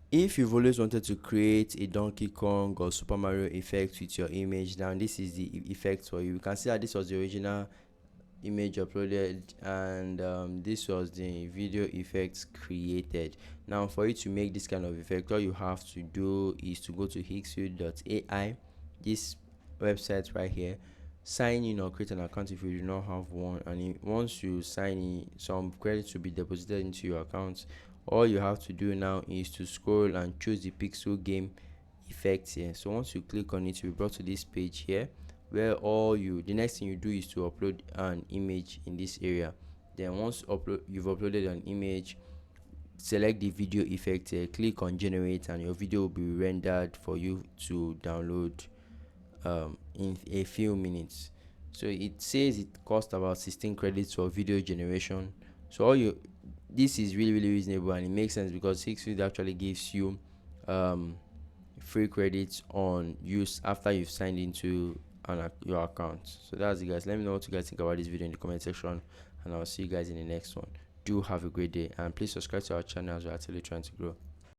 If you've always wanted to create a Donkey Kong or Super Mario effect with your image, now this is the effect for you. You can see that this was the original image uploaded, and this was the video effects created. Now for you to make this kind of effect, all you have to do is to go to higgsfield.ai, this website right here, sign in or create an account if you do not have one, and once you sign in, some credits will be deposited into your account. All you have to do now is to scroll and choose the pixel game effect here. So once you click on it, you'll be brought to this page here, where the next thing you do is to upload an image in this area. Then once you've uploaded an image, select the video effect here, click on generate, and your video will be rendered for you to download in a few minutes. So it says it costs about 16 credits for video generation. So this is really really reasonable, and it makes sense because Higgsfield actually gives you um free credits on use after you've signed into your account. So that's it, guys. Let me know what you guys think about this video in the comment section, and I'll see you guys in the next one. Do have a great day, and please subscribe to our channel as we're actually trying to grow.